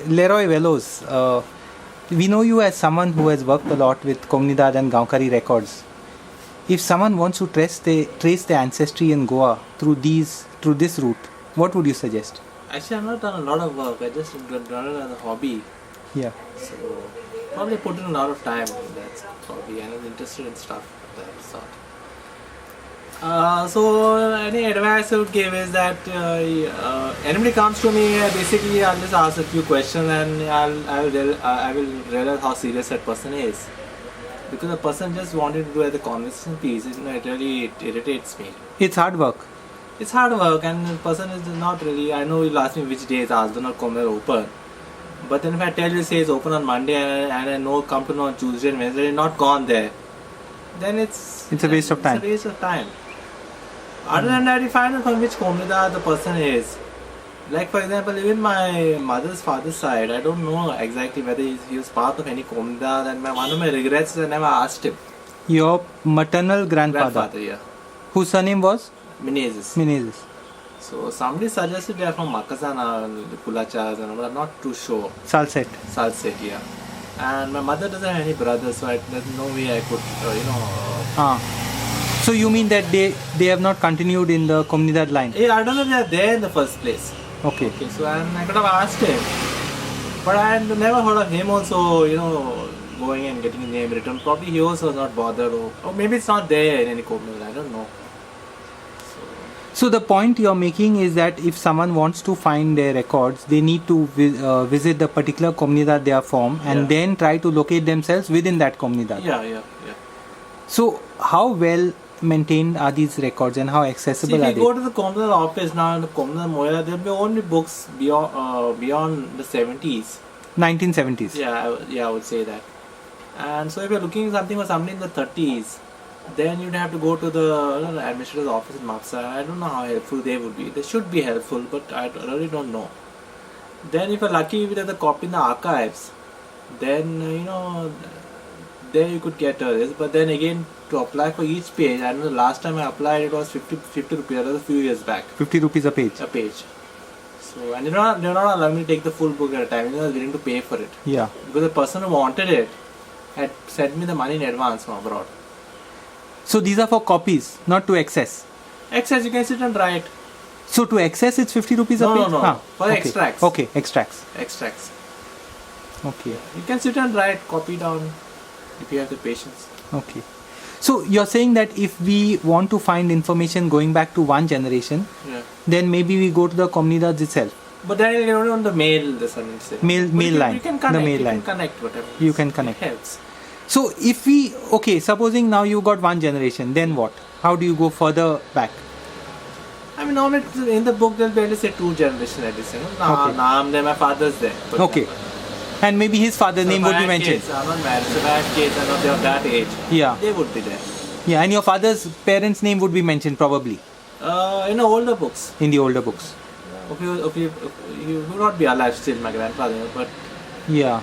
Leroy Veloz, we know you as someone who has worked a lot with Comunidad and Gaonkari records. If someone wants to trace their ancestry in Goa through this route, what would you suggest? Actually, I've not done a lot of work. I just done it as a hobby. Yeah. So probably put in a lot of time in that hobby, and I'm interested in stuff of that sort. So any advice I would give is that anybody comes to me, basically I'll just ask a few questions and I will realize how serious that person is. Because the person just wanted to do as a conversation piece, it really irritates me. It's hard work. It's hard work, and the person is not really. I know you'll ask me which days Asdan or Communal open. But then if I tell you, say it's open on Monday and I know come to know on Tuesday and Wednesday, you're not gone there, then it's a waste of time. It's a waste of time. Other than that, you find out from which Comunidad the person is. Like for example, even my mother's father's side, I don't know exactly whether he was part of any Comunidad, and one of my regrets is I never asked him. Your maternal grandfather, yeah. Whose surname was? Menezes. So somebody suggested they are from Makasana, Kulachas, and I'm not too sure. Salset, yeah. And my mother doesn't have any brothers, so there's no way I could, So you mean that they have not continued in the Comunidad line? Yeah, I don't know if they are there in the first place. Okay. So I could have asked him, but I had never heard of him also, going and getting his name written. Probably he also was not bothered, or maybe it's not there in any Comunidad, I don't know. So the point you're making is that if someone wants to find their records, they need to visit the particular Comunidad they are from and then try to locate themselves within that Comunidad. Yeah. So how well maintained are these records and how accessible are they? If you go to the Comunidad office now in the Comunidad Moira, there will be only books beyond the 70s. 1970s? Yeah, I would say that. And so if you're looking for something in the 30s, then you'd have to go to the administrator's office in Mapsa. I don't know how helpful they would be. They should be helpful, but I really don't know. Then if you're lucky with the copy in the archives, then there you could get this. But then again, to apply for each page, I know the last time I applied it was 50 rupees. That was a few years back. 50 rupees a page. So and they're not allowing me to take the full book at a time. I was willing to pay for it. Yeah. Because the person who wanted it had sent me the money in advance from abroad. So these are for copies, not to access. Access, you can sit and write. So to access, it's 50 rupees a page? No. For extracts. Okay, extracts. Okay. You can sit and write, copy down, if you have the patience. Okay. So you're saying that if we want to find information going back to one generation, then maybe we go to the Comunidad itself. But then you don't on the mail, mail line. You can connect. You can connect whatever. You can connect. It helps. So if supposing now you got one generation, then what? How do you go further back? I mean, normally in the book they'll be able to say two generations at least. Naam there, my father's there. Okay. And maybe his father's name would be mentioned. I'm not married, so I have kids, they're of that age. Yeah. They would be there. Yeah, and your father's parents' name would be mentioned probably. In the older books. In the older books. You would not be alive still, my grandfather, but. Yeah.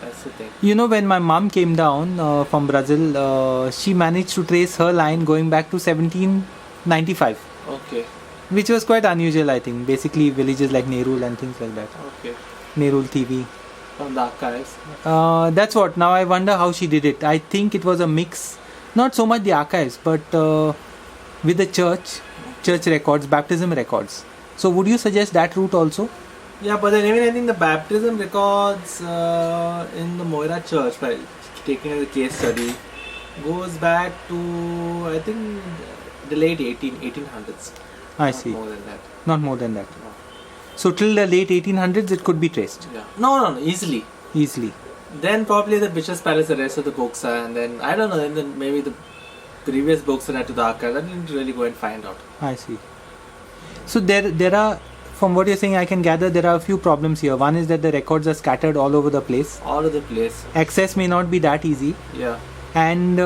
That's the thing. When my mom came down from Brazil, she managed to trace her line going back to 1795. Okay. Which was quite unusual, I think. Basically, villages like Nerul and things like that. Okay. Nerul TV. From the archives. That's what. Now I wonder how she did it. I think it was a mix. Not so much the archives, but with the church records, baptism records. So would you suggest that route also? Yeah, but then even I think the baptism records in the Moira church, taken as a case study, goes back to, I think, the late 1800s. I see. Not more than that. Not more than that. No. So till the late 1800s it could be traced? Yeah. No, easily. Then probably the Bishop's Palace, the rest of the books, and then, I don't know, and then maybe the previous books that are to the archives. I didn't really go and find out. I see. So there are, from what you're saying, I can gather there are a few problems here. One is that the records are scattered all over the place. Access may not be that easy. Yeah. And there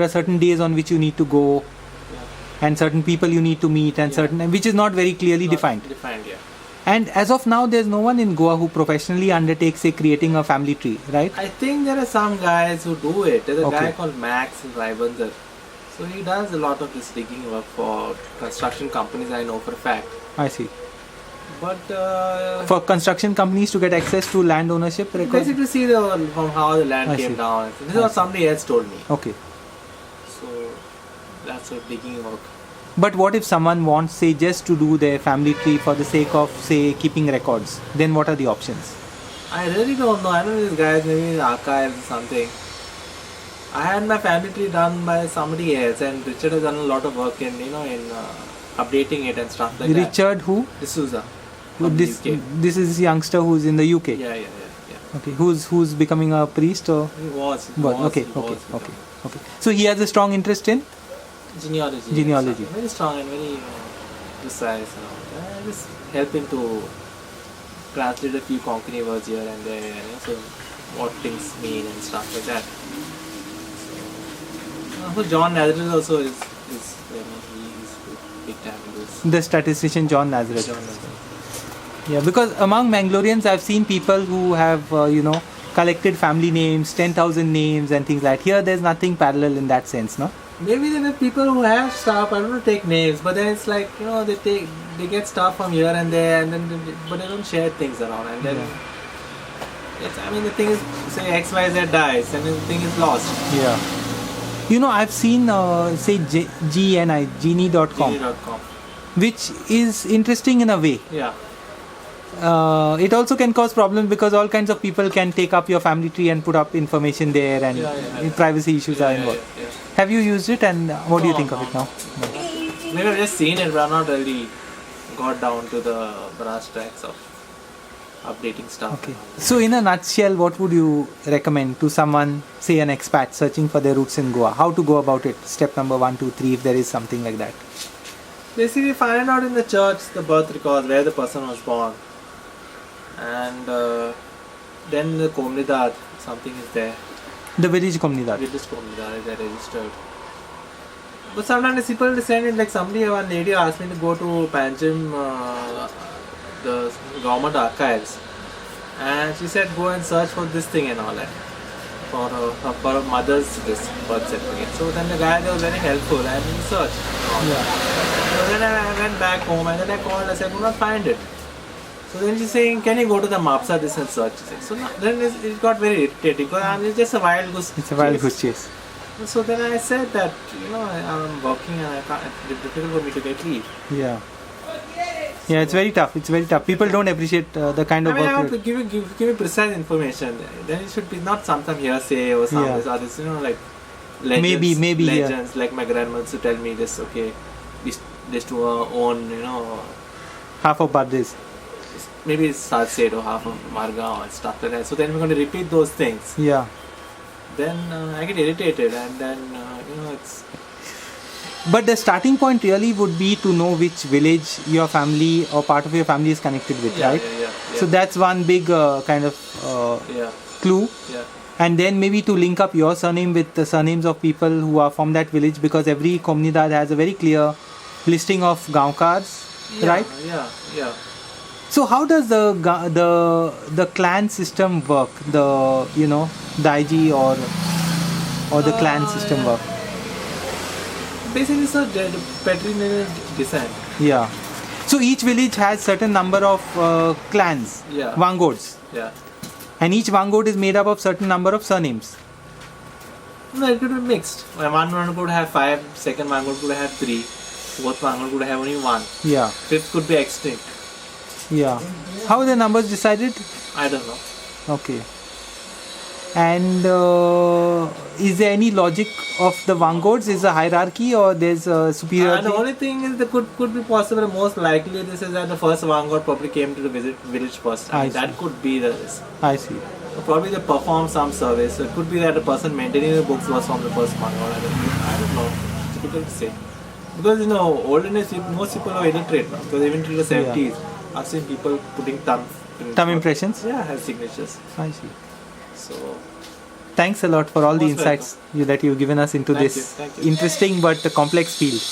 are certain days on which you need to go, and certain people you need to meet, and which is not very clearly defined. Yeah. And as of now, there's no one in Goa who professionally undertakes, say, creating a family tree, right? I think there are some guys who do it. There's a guy called Max in Raibandar. So he does a lot of this digging work for construction companies, I know for a fact. I see. But For construction companies to get access to land ownership records? basically see from how the land I came see. down. This is I what see. somebody else told me. Okay. So that's a digging work. But what if someone wants, say, just to do their family tree for the sake of, say, keeping records? Then what are the options? I really don't know. I know these guys maybe in archives or something. I had my family tree done by somebody else, and Richard has done a lot of work in updating it and stuff like that. Richard who? D'Souza. From the This UK. this is youngster who's in the UK. Yeah. Okay. Who's becoming a priest or? He was. Okay. So he has a strong interest in Genealogy. Genealogy. Very strong and very precise. I just help him to translate a few Konkani words here and there, so what things mean and stuff like that. So John Nazareth also is he's big time in this. the statistician John Nazareth. John Nazareth. Yeah, because among Mangaloreans, I've seen people who have collected family names, 10,000 names and things like that. Here, there's nothing parallel in that sense, no? Maybe there are people who have stuff, I don't know, take names, but then it's like, they get stuff from here and there, and then but they don't share things around, and then the thing is, say XYZ dies, and then the thing is lost. Yeah. I've seen, say, GNI, Genie.com, Genie.com. which is interesting in a way. Yeah. It also can cause problems because all kinds of people can take up your family tree and put up information there, and privacy issues are involved. Yeah. Have you used it, and what do you No, think of no, it now? Maybe I've just seen it, but I've not really got down to the brass tacks of updating stuff. Okay. So, in a nutshell, what would you recommend to someone, say an expat searching for their roots in Goa? How to go about it? Step number 1, 2, 3, if there is something like that. Basically, find out in the church the birth records where the person was born, and then the Komunidad, something is there. The village Komunidad. Village Komunidad is registered. But sometimes people send it, like one lady asked me to go to Panjim, the government archives, and she said go and search for this thing and all that for her mother's this birth certificate. So then the guy was very helpful and he searched. Yeah. So then I went back home and then I called. I said, I could not find it. So then she's saying, can you go to the MAPSA this and search? So then it got very irritating because it's just a wild goose. It's a wild goose chase. So then I said that I'm working and it's difficult for me to get leave. Yeah. Yeah, it's very tough. It's very tough. People don't appreciate the kind of I have work. to give me precise information. Then it should be not some hearsay or some others, like legends. Maybe, legends. Like my grandmother used to tell me this. Okay, this to own, Half of birthdays. maybe it's Salsed or half of Marga or stuff like that. So then we're going to repeat those things. Yeah. Then I get irritated, and then it's. But the starting point really would be to know which village your family or part of your family is connected with, right? Yeah. So that's one big kind of clue. Yeah. And then maybe to link up your surname with the surnames of people who are from that village, because every Komunidad has a very clear listing of Gaonkars, right? Yeah. So how does the clan system work? The Daiji or the clan system work? Basically, it's a patrilineal descent. Yeah. So each village has certain number of clans, Yeah. Vangods, Yeah. and each Vangod is made up of certain number of surnames. No, it could be mixed. One Vangod could have 5, second Vangod could have 3, fourth Vangod could have only 1, Yeah. fifth could be extinct. Yeah. How are the numbers decided? I don't know. Okay. And is there any logic of the Vangods? Is a hierarchy or there's a superiority? The only thing is that could be possible. Most likely, this is that the first Vangod probably came to the village first. I That see. could be the risk. I see. Probably they perform some service. So it could be that the person maintaining the books was from the first Vangod. I don't know. It's difficult to say. Because olden days most people are illiterate now. Because even till the 70s, I've seen people putting thumb impressions? Yeah, has signatures. I see. So Thanks a lot for all the Most insights that you've given us into Thank this you. interesting but complex field.